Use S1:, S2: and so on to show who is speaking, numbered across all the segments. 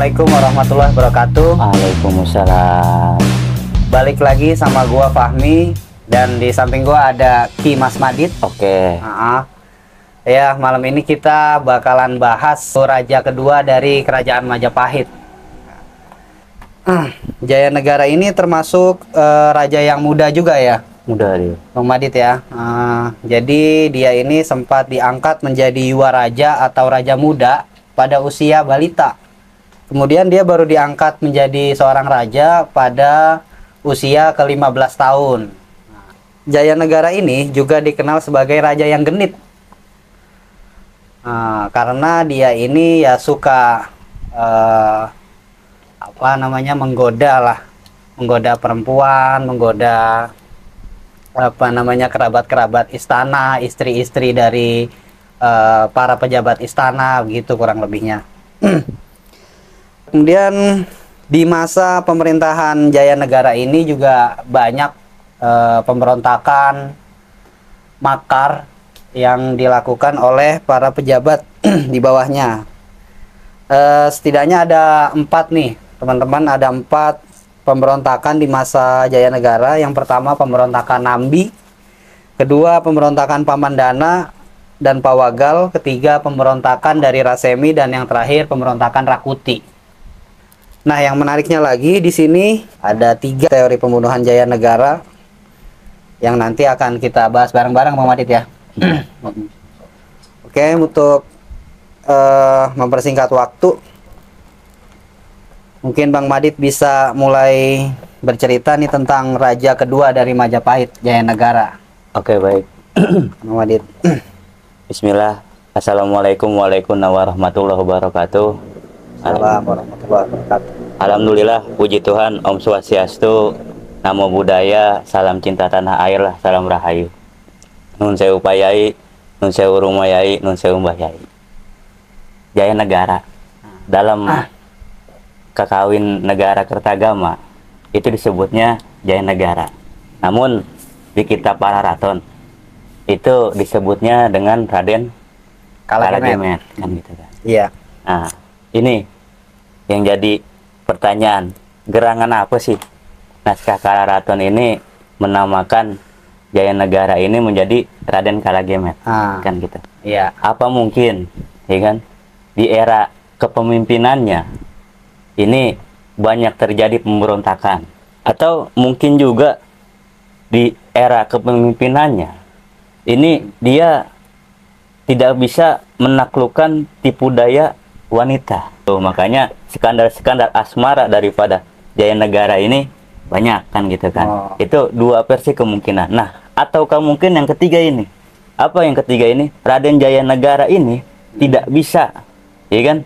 S1: Assalamualaikum warahmatullahi wabarakatuh.
S2: Waalaikumsalam.
S1: Balik lagi sama gua Fahmi dan di samping gua ada Ki Mas Madit.
S2: Oke.
S1: Ya, malam ini kita bakalan bahas raja kedua dari Kerajaan Majapahit. Jaya Negara ini termasuk raja yang muda juga ya,
S2: Mudah dia.
S1: Bang Madit ya. Jadi dia ini sempat diangkat menjadi Yuwa Raja atau Raja Muda pada usia balita. Kemudian dia baru diangkat menjadi seorang raja pada usia ke-15 tahun. Jaya Negara ini juga dikenal sebagai raja yang genit. Karena dia ini ya suka menggoda perempuan, menggoda kerabat-kerabat istana, istri-istri dari para pejabat istana, begitu kurang lebihnya. Kemudian di masa pemerintahan Jaya Negara ini juga banyak pemberontakan, makar yang dilakukan oleh para pejabat di bawahnya. Setidaknya ada 4 nih teman-teman, ada 4 pemberontakan di masa Jaya Negara. Yang pertama pemberontakan Nambi, kedua pemberontakan Pamandana dan Pawagal, ketiga pemberontakan dari Rasemi, dan yang terakhir pemberontakan Rakuti. Nah, yang menariknya lagi di sini ada 3 teori pembunuhan Jaya Negara yang nanti akan kita bahas bareng-bareng, Bang Madit ya. Oke, untuk mempersingkat waktu, mungkin Bang Madit bisa mulai bercerita nih tentang raja kedua dari Majapahit, Jaya Negara.
S2: Oke, baik.
S1: Bang Madit.
S2: Bismillah. Assalamualaikum warahmatullahi wabarakatuh.
S1: Assalamualaikum warahmatullahi wabarakatuh.
S2: Alhamdulillah, puji Tuhan, Om Swastiastu, Namo Buddhaya, salam cinta tanah air lah, salam rahayu. Nun sewu payai, nun sewu rumayai, nun sewu mbahyai. Jaya Negara dalam kakawin negara Kertagama itu disebutnya Jaya Negara. Namun di kitab Pararaton itu disebutnya dengan Raden Kalagemet, kan gitu kan.
S1: Iya.
S2: Nah, ini yang jadi pertanyaan, gerangan apa sih naskah Pararaton ini menamakan Jaya Negara ini menjadi Raden Kalagemet, kan gitu.
S1: Iya.
S2: Apa mungkin, ya kan, di era kepemimpinannya ini banyak terjadi pemberontakan, atau mungkin juga di era kepemimpinannya ini dia tidak bisa menaklukkan tipu daya wanita. Tuh, makanya skandal-skandal asmara daripada Jaya Negara ini banyak, kan gitu kan. Itu 2 versi kemungkinan. Nah, ataukah mungkin yang ketiga ini? Apa yang ketiga ini? Raden Jaya Negara ini tidak bisa, ya kan?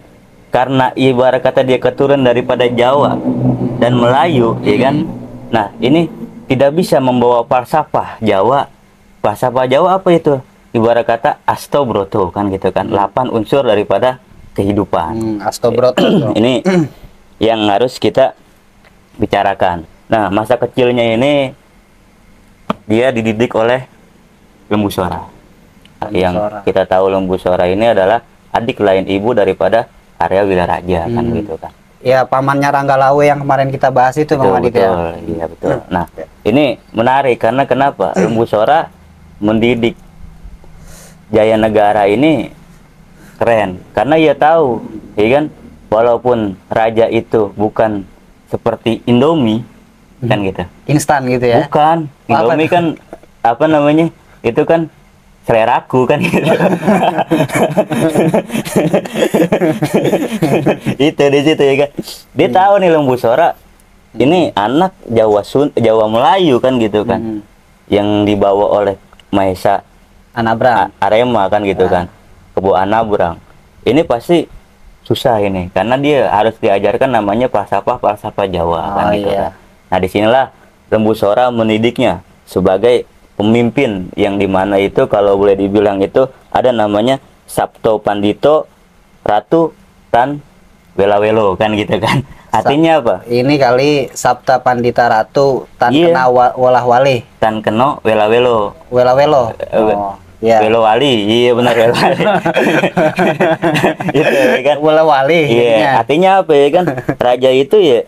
S2: Karena ibarat kata dia keturunan daripada Jawa dan Melayu, ya kan? Nah, ini tidak bisa membawa falsafah Jawa. Falsafah Jawa apa itu? Ibarat kata Astobroto, kan gitu kan. 8 unsur daripada kehidupan.
S1: Astobroto.
S2: Ini yang harus kita bicarakan. Nah, masa kecilnya ini dia dididik oleh Lembu Sora. Yang kita tahu Lembu Sora ini adalah adik lain ibu daripada Arya Wilaraja, kan gitu kan.
S1: Ya, pamannya Ranggalawe yang kemarin kita bahas itu, Bang Madit ya.
S2: Iya, betul. Nah, ini menarik karena kenapa? Lembu Sora mendidik Jaya Negara ini keren karena ia tahu, ya kan, walaupun raja itu bukan seperti Indomie, kan gitu.
S1: Instan gitu ya.
S2: Bukan. Indomie kan apa namanya? Itu kan seleraku, kan gitu. Itu di situ, ya kan. Dia tahu nih Lembu Sora ini anak Jawa Melayu, kan gitu kan. Yang dibawa oleh Mahesa
S1: Anabrang
S2: Arema, kan gitu kan. Kebu Anabrang. Ini pasti susah ini karena dia harus diajarkan namanya falsafah Jawa, kan gitu kan. Nah, disinilah Lembu Sora mendidiknya sebagai pemimpin yang dimana itu kalau boleh dibilang itu ada namanya Sabto Pandito Ratu Tan Welawelo, kan gitu kan. Artinya apa?
S1: Ini kali Sabta Pandita Ratu Tan Kena Walah Wali.
S2: Tan Keno Welawelo.
S1: Welawelo. Ya.
S2: Welowali, iya benar Welowali. Itu ya kan.
S1: Welowali.
S2: Iya, artinya apa ya kan? Raja itu ya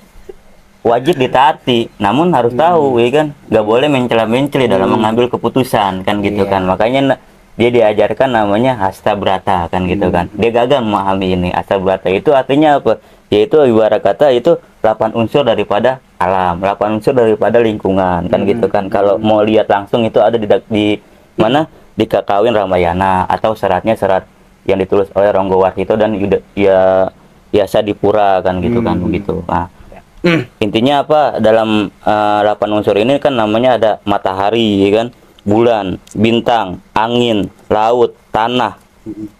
S2: wajib ditaati, namun harus tahu ya kan, nggak boleh mencela-menceli dalam mengambil keputusan kan gitu
S1: Iya.
S2: kan. Makanya dia diajarkan namanya hasta brata kan gitu kan. Dia gagal memahami ini. Hasta brata itu artinya apa? Yaitu ibarat kata itu 8 unsur daripada alam, 8 unsur daripada lingkungan kan gitu kan. Kalau mau lihat langsung itu ada di mana, di Kakawin Ramayana, atau serat yang ditulis oleh Ronggo Warsito dan Yasa Dipura kan gitu kan begitu. Nah, intinya apa dalam 8 unsur ini kan namanya ada matahari ya kan, bulan, bintang, angin, laut, tanah,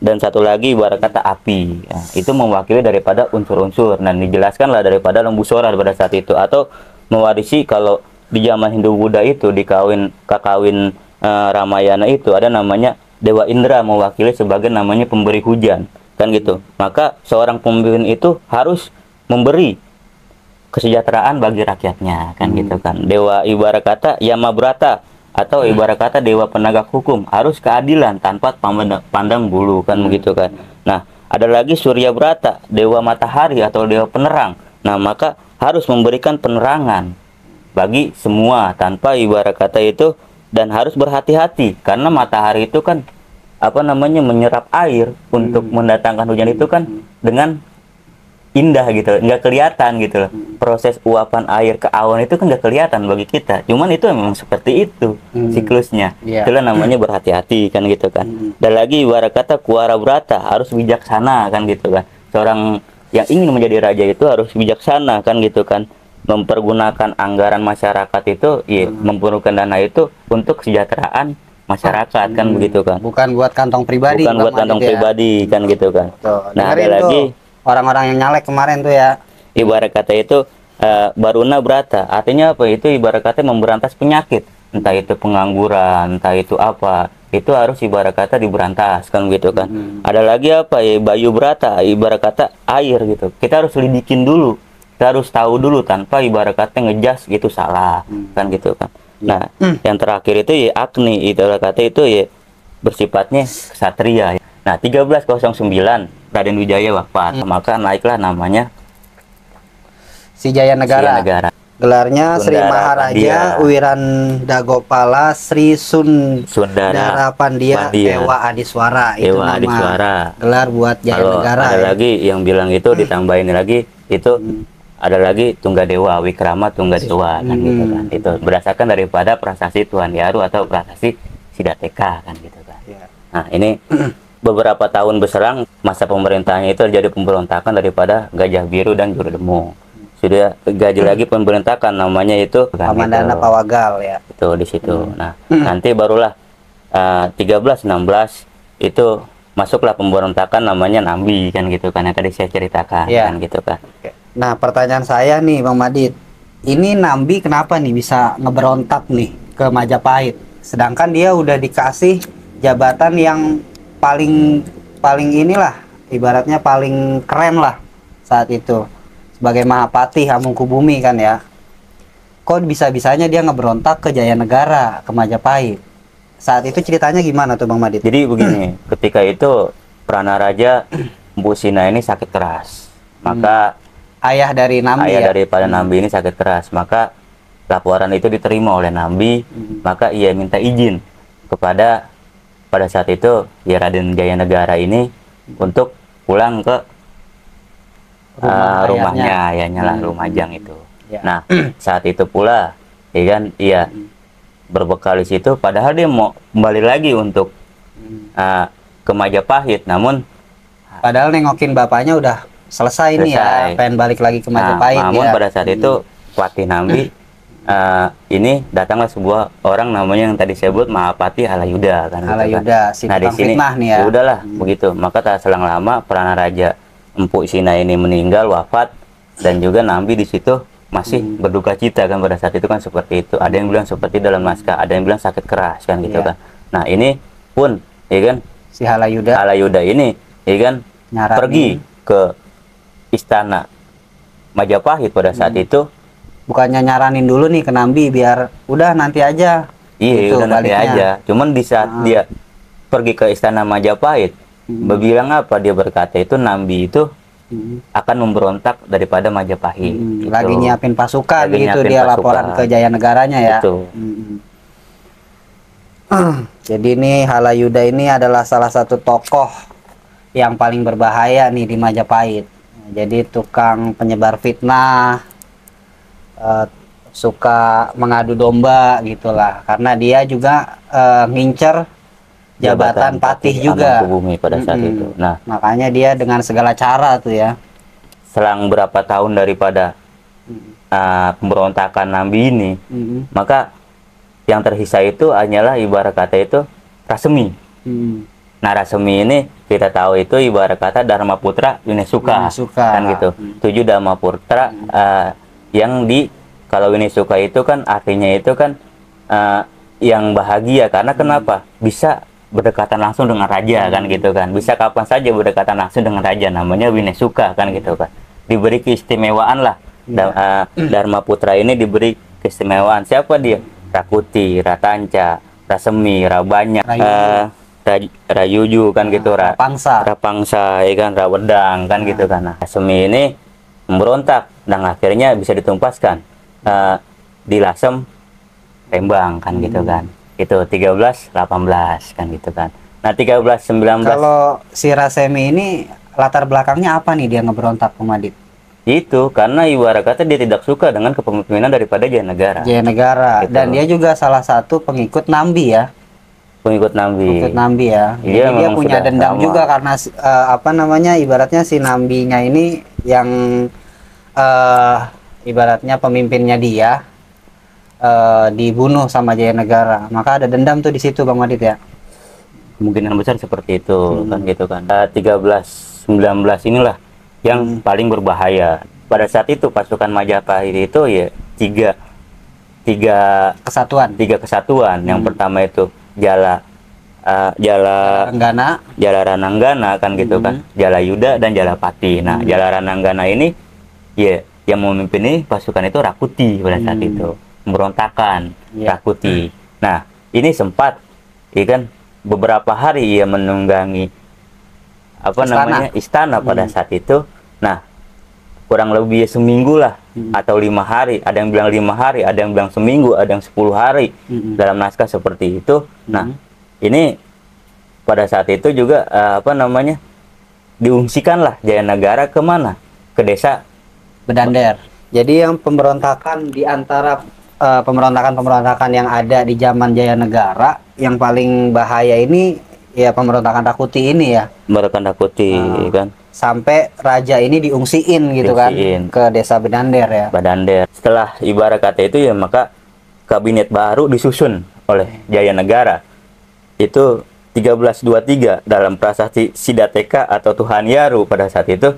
S2: dan satu lagi ibarat kata api. Ya, itu mewakili daripada unsur-unsur dan dijelaskan lah daripada lembu sora pada saat itu, atau mewarisi kalau di zaman Hindu Buddha itu di Kakawin Ramayana itu ada namanya Dewa Indra mewakili sebagai namanya pemberi hujan kan gitu. Maka seorang pemimpin itu harus memberi kesejahteraan bagi rakyatnya kan gitu kan. Dewa ibarat kata Yama Brata atau ibarat kata dewa penegak hukum, harus keadilan tanpa pandang bulu kan begitu kan. Nah, ada lagi Surya Brata, dewa matahari atau dewa penerang. Nah, maka harus memberikan penerangan bagi semua tanpa ibarat kata itu, dan harus berhati-hati karena matahari itu kan apa namanya menyerap air untuk mendatangkan hujan itu kan dengan indah gitu, nggak kelihatan gitu loh. Proses uapan air ke awan itu kan nggak kelihatan bagi kita, cuman itu memang seperti itu siklusnya. Itulah namanya berhati-hati kan gitu kan. Dan lagi ibarat kata Kuara Brata, harus bijaksana kan gitu kan. Seorang yang ingin menjadi raja itu harus bijaksana kan gitu kan, mempergunakan anggaran masyarakat itu ya, memperlukan dana itu untuk kesejahteraan masyarakat kan begitu kan,
S1: bukan buat kantong pribadi,
S2: bukan buat kantong pribadi kan gitu kan.
S1: Tuh,
S2: Nah, ada
S1: dengerin
S2: lagi
S1: tuh orang-orang yang nyalek kemarin tuh ya,
S2: ibarat kata itu Baruna Brata, artinya apa? Itu ibarat kata memberantas penyakit, entah itu pengangguran, entah itu apa, itu harus ibarat kata diberantas kan gitu kan. Ada lagi apa ya, Bayu Brata, ibarat kata air gitu, kita harus lidikin dulu, kita harus tahu dulu tanpa ibarat kata ngejas gitu salah kan gitu kan. Nah, yang terakhir itu ya Agni, ibarat kata itu ya bersifatnya ksatria. Nah, 1309 Raden Wijaya wafat, maka naiklah namanya
S1: si Jaya Negara. Gelarnya Sri
S2: Sundara
S1: Maharaja
S2: Pandia.
S1: Wirandagopala Sri Sundara Pandia
S2: Pandia.
S1: Ewa Adiswara, itu
S2: Ewa
S1: nama
S2: Adiswara.
S1: gelar buat Jaya
S2: Kalau
S1: Negara
S2: ada
S1: ya.
S2: lagi yang bilang itu ditambahin lagi itu ada lagi Tunggadewa, Wikrama Tunggadewa kan gitu kan. Itu berdasarkan daripada prasasti Tuan Yaru atau prasasti Sidateka kan gitu kan.
S1: Ya.
S2: Nah, ini beberapa tahun berserang masa pemerintahannya itu terjadi pemberontakan daripada Gajah Biru dan Jurudemo. Sudah terjadi lagi pemberontakan namanya itu
S1: Pamandana
S2: gitu.
S1: Pawagal ya.
S2: Itu di situ. Nah, nanti barulah 1316 itu masuklah pemberontakan namanya Nambi kan gitu kan, yang tadi saya ceritakan
S1: Ya.
S2: kan gitu kan.
S1: Nah, pertanyaan saya nih Bang Madit, ini Nambi kenapa nih bisa ngeberontak nih ke Majapahit, sedangkan dia udah dikasih jabatan yang paling inilah, ibaratnya paling keren lah saat itu sebagai Mahapati Hamengkubuumi kan ya. Kok bisa-bisanya dia ngeberontak ke Jaya Negara, ke Majapahit? Saat itu ceritanya gimana tuh Bang Madit?
S2: Jadi begini, ketika itu Pranaraja Empu Sina ini sakit keras. Maka
S1: Ayah dari Nambi
S2: ayah
S1: ya?
S2: daripada Nambi ini sakit keras. Maka laporan itu diterima oleh Nambi, maka ia minta izin kepada pada saat itu ya Raden Jaya Negara ini untuk pulang ke rumahnya, ayahnya lah, Lumajang itu.
S1: Ya.
S2: Nah, saat itu pula, ya kan, ia berbekal di situ. Padahal dia mau kembali lagi untuk ke Majapahit, namun
S1: Padahal nengokin bapaknya udah selesai nih ya, pengen balik lagi ke Majapahit
S2: namun
S1: ya.
S2: pada saat itu Patih Nambi ini datanglah sebuah orang namanya yang tadi saya sebut Mahapati Halayuda kan.
S1: Halayuda, si
S2: Nah, di
S1: tukang
S2: sini
S1: fitnah nih ya.
S2: udahlah begitu. Maka tak selang lama Pranaraja Empu Sina ini meninggal wafat, dan juga Nambi di situ masih berduka cita kan pada saat itu kan seperti itu. Ada yang bilang seperti dalam naskah, ada yang bilang sakit keras kan gitu kan. Nah, ini pun ya kan
S1: Si Halayuda
S2: Halayuda ini ya kan
S1: nyaranin.
S2: pergi ke istana Majapahit pada saat itu.
S1: Bukannya nyaranin dulu nih ke Nambi biar udah nanti aja.
S2: Iya,
S1: Gitu,
S2: udah nanti
S1: baliknya.
S2: aja. Cuman di saat dia pergi ke istana Majapahit, berbilang apa? Dia berkata itu Nambi itu akan memberontak daripada Majapahit. Gitu.
S1: Lagi nyiapin pasukan
S2: Lagi
S1: gitu
S2: nyiapin
S1: dia
S2: pasukan.
S1: laporan ke Jaya-negaranya ya.
S2: Betul.
S1: Jadi ini Halayuda ini adalah salah satu tokoh yang paling berbahaya nih di Majapahit. Jadi tukang penyebar fitnah, suka mengadu domba gitulah. Karena dia juga ngincer jabatan patih juga.
S2: Mangkubumi pada saat itu. Nah,
S1: makanya dia dengan segala cara tuh ya.
S2: Selang berapa tahun daripada pemberontakan Nambi ini, maka yang tersisa itu hanyalah ibarat kata itu Rasemi. Nah, Rasemi ini kita tahu itu ibarat kata Dharma Putra Winesuka, kan gitu. 7 Dharma Putra yang kalau Winesuka itu kan artinya itu kan yang bahagia, karena kenapa? Bisa berdekatan langsung dengan raja, kan gitu kan. Bisa kapan saja berdekatan langsung dengan raja, namanya Winesuka, kan gitu kan. Diberi keistimewaan lah. Dharma Putra ini diberi keistimewaan. Siapa dia? Rakuti, Ratanca, Rasemi, Rabanya, Rayuju, kan gitu. Rapangsa, ya kan, Rawedang, kan gitu kan. Nah, Rasemi ini memberontak dan akhirnya bisa ditumpaskan di Lasem, Rembang, kan gitu kan. Itu 13-18, kan gitu kan. Nah, 13-19.
S1: Kalau si Rasemi ini latar belakangnya apa nih dia ngeberontak ke Madrid?
S2: Itu karena ibarat kata dia tidak suka dengan kepemimpinan daripada Jayanegara.
S1: Gitu. Dan dia juga salah satu pengikut Nambi ya.
S2: Pengikut Nambi
S1: ya. Jadi dia punya dendam juga karena apa namanya, ibaratnya si Nambinya ini yang ibaratnya pemimpinnya dia dibunuh sama Jayanegara. Maka ada dendam tuh di situ Bang Wadid ya.
S2: Kemungkinan besar seperti itu, kan gitu kan. 13-19 inilah yang paling berbahaya. Pada saat itu pasukan Majapahit itu ya tiga kesatuan. Yang pertama itu Jala Rananggana, kan gitu kan. Jalayuda dan Jalapati. Nah, Jala Rananggana ini ya yang memimpin ini pasukan itu Rakuti pada saat itu. Pemberontakan Rakuti. Nah, ini sempat ya kan beberapa hari ia menunggangi istana pada saat itu. Nah, kurang lebih seminggu lah atau 5 hari. Ada yang bilang 5 hari, ada yang bilang seminggu, ada yang 10 hari dalam naskah seperti itu. Nah, ini pada saat itu juga diungsikanlah Jayanegara ke mana? Ke desa
S1: Bedander. Jadi yang pemberontakan di antara pemberontakan yang ada di zaman Jayanegara yang paling bahaya ini ya pemberontakan Rakuti ini ya.
S2: Pemberontakan Rakuti kan.
S1: Sampai raja ini diungsiin gitu kan ke desa Bedander ya.
S2: Bedander. Setelah ibarat kata itu ya maka kabinet baru disusun oleh Jayanegara. Itu 1323 dalam prasasti Sidateka atau Tuhan Yaru pada saat itu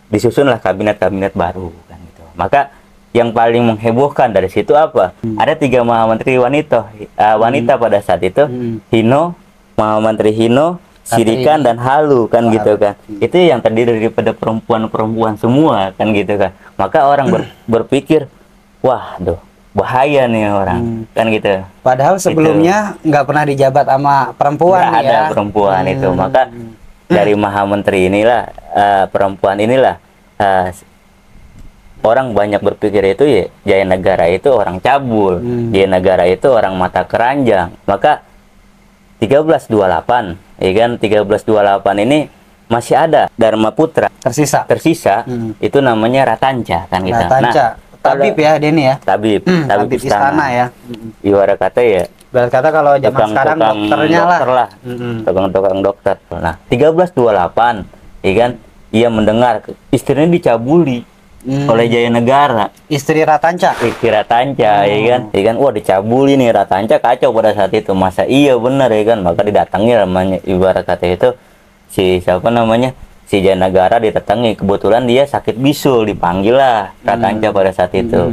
S2: disusunlah kabinet-kabinet baru, kan gitu. Maka yang paling menghebohkan dari situ apa? Ada 3 Mahamenteri wanita pada saat itu. Hino, Mahamenteri Hino, Sirikan dan Halu, kan gitu kan. Itu yang terdiri daripada perempuan-perempuan semua, kan gitu kan. Maka orang berpikir, wah, bahaya nih orang, kan gitu.
S1: Padahal sebelumnya nggak pernah dijabat sama perempuan
S2: nggak ada perempuan itu. Maka dari Mahamenteri inilah, perempuan inilah, orang banyak berpikir itu ya Jayanegara itu orang cabul, Jayanegara itu orang mata keranjang. Maka 1328, ya kan, 1328 ini masih ada Dharma Putra tersisa itu namanya Ratanca, kan kita.
S1: Ratanca. Nah, tabib ya Denny ya.
S2: Tabib istana
S1: ya.
S2: Ibarat kata ya.
S1: Ibarat kata kalau zaman sekarang dokternya lah.
S2: Tukang dokter. Nah, 1328, ya kan, ia mendengar istrinya dicabuli oleh Jayanegara.
S1: Istri Ratanca.
S2: Ya kan, wah dicabuli nih Ratanca, kacau pada saat itu. Masa iya benar ya kan, maka didatangi namanya ibarat kata itu si Jayanegara didatangi. Kebetulan dia sakit bisul, dipanggil lah Ratanca pada saat itu.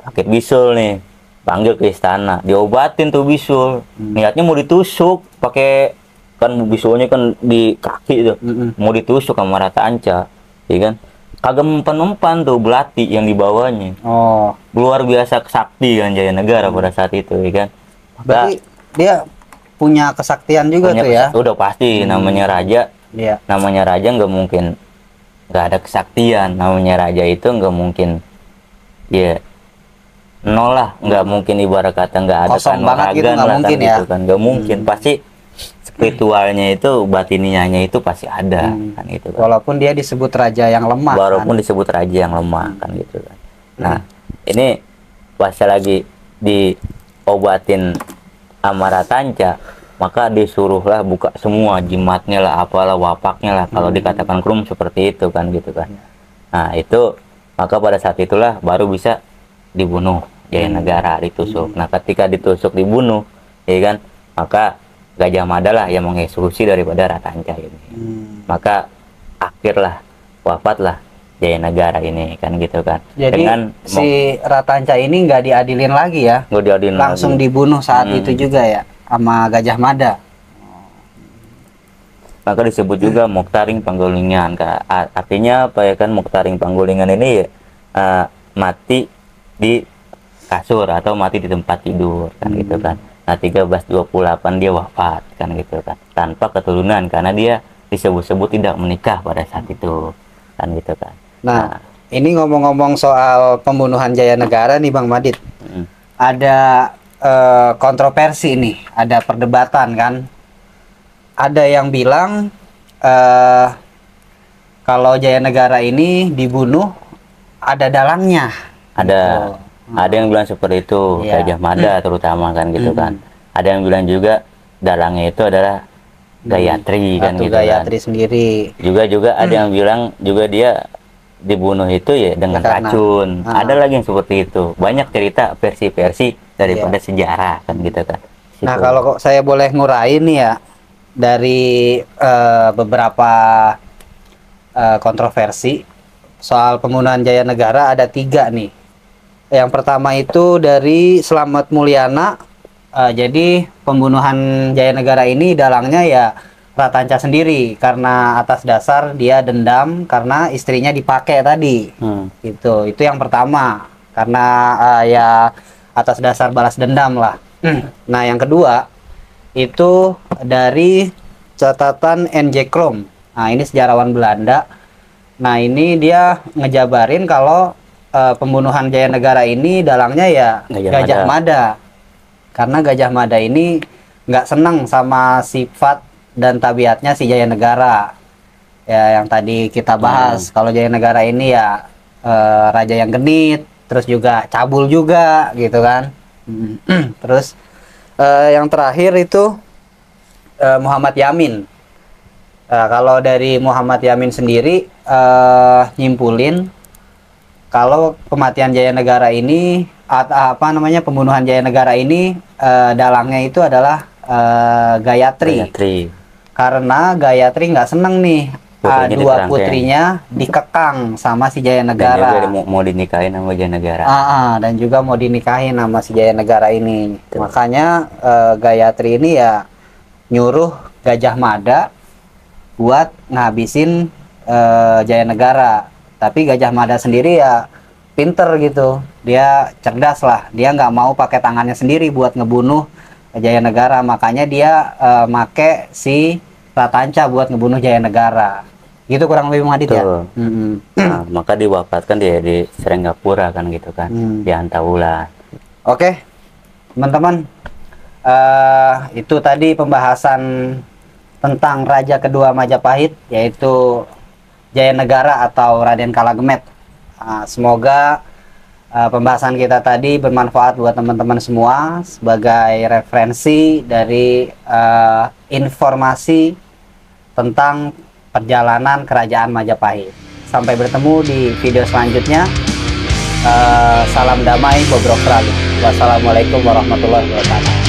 S2: Sakit bisul nih, panggil ke istana, diobatin tuh bisul. Niatnya mau ditusuk, pakai kan bisulnya kan di kaki itu, mau ditusuk sama Ratanca, ya kan. Kagak mempan tuh belati yang dibawanya.
S1: Oh,
S2: luar biasa sakti kan Jayanegara pada saat itu, ya kan.
S1: Berarti dia punya kesaktian juga tuh ya.
S2: Udah pasti namanya raja.
S1: Iya.
S2: Namanya raja nggak mungkin nggak ada kesaktian. Namanya raja itu nggak mungkin ya nol lah, nggak mungkin ibarat kata nggak ada
S1: Kosong banget gitu, nggak
S2: lah
S1: mungkin
S2: kan
S1: ya.
S2: gitu kan, nggak mungkin, pasti spiritualnya itu batinianya itu pasti ada kan gitu kan.
S1: Walaupun dia disebut raja yang lemah.
S2: Walaupun
S1: kan?
S2: disebut raja yang lemah kan gitu kan. Nah ini pas lagi diobatin sama Ratanca, maka disuruhlah buka semua jimatnya lah, apalah wapaknya lah, kalau dikatakan krum seperti itu kan gitu kan. Nah itu maka pada saat itulah baru bisa dibunuh Jaya Negara, ditusuk. Nah ketika ditusuk dibunuh ya kan, maka Gajah Mada lah yang mengeksekusi daripada Ratanca ini. Maka akhirlah wafatlah Jaya Negara ini kan gitu kan.
S1: Jadi
S2: dengan
S1: si Ratanca ini nggak diadilin lagi ya,
S2: nggak diadilin
S1: langsung
S2: lagi.
S1: dibunuh saat itu juga ya sama Gajah Mada.
S2: Maka disebut juga Moktaring Panggolingan. Artinya apa ya kan, Moktaring Panggolingan ini ya, mati di kasur atau mati di tempat tidur kan gitu kan. Nah 1328 dia wafat kan gitu kan, tanpa keturunan karena dia disebut-sebut tidak menikah pada saat itu kan gitu kan.
S1: Nah ini ngomong-ngomong soal pembunuhan Jaya Negara nih Bang Madit, ada kontroversi nih, ada perdebatan kan. Ada yang bilang kalau Jaya Negara ini dibunuh ada dalangnya.
S2: Ada ada yang bilang seperti itu, Gajah Mada terutama kan gitu kan. Ada yang bilang juga dalangnya itu adalah Gayatri kan gitu
S1: Gayatri
S2: kan.
S1: sendiri.
S2: Juga ada yang bilang juga dia dibunuh itu ya dengan racun. Ada lagi yang seperti itu. Banyak cerita versi-versi daripada sejarah kan gitu kan.
S1: Nah kalau saya boleh ngurain nih ya, dari beberapa kontroversi soal pembunuhan Jaya Negara ada 3 nih. Yang pertama itu dari Slamet Mulyana. Jadi pembunuhan Jaya Negara ini dalangnya ya Ratanca sendiri, karena atas dasar dia dendam karena istrinya dipakai tadi. Itu yang pertama, karena ya atas dasar balas dendam lah. Nah yang kedua itu dari catatan NJ Krom. Nah ini sejarawan Belanda. Nah ini dia ngejabarin kalau pembunuhan Jaya Negara ini dalangnya ya Gajah Mada. Karena Gajah Mada ini nggak senang sama sifat dan tabiatnya si Jaya Negara. Ya yang tadi kita bahas, kalau Jaya Negara ini ya raja yang genit, terus juga cabul juga gitu kan. Terus yang terakhir itu Muhammad Yamin. Kalau dari Muhammad Yamin sendiri nyimpulin kalau kematian Jaya Negara ini pembunuhan Jaya Negara ini dalangnya itu adalah Gayatri. Karena Gayatri nggak seneng nih dua putrinya dikekang sama si Jaya Negara.
S2: Dan juga mau dinikahin sama Jaya Negara.
S1: Dan juga mau dinikahin sama si Jaya Negara ini. Makanya Gayatri ini ya nyuruh Gajah Mada buat ngabisin Jaya Negara. Tapi Gajah Mada sendiri ya pinter gitu, dia cerdas lah, dia nggak mau pakai tangannya sendiri buat ngebunuh Jaya Negara, makanya dia make si Ratanca buat ngebunuh Jaya Negara. Gitu kurang lebih Madit ya.
S2: Nah, maka diwafatkan dia di Seringgapura kan gitu kan, di Antawulan.
S1: Oke teman-teman, itu tadi pembahasan tentang Raja kedua Majapahit, yaitu Jaya Negara atau Raden Kalagemet. Semoga pembahasan kita tadi bermanfaat buat teman-teman semua sebagai referensi dari informasi tentang perjalanan Kerajaan Majapahit. Sampai bertemu di video selanjutnya. Salam damai, bobrok selalu. Wassalamualaikum warahmatullahi wabarakatuh.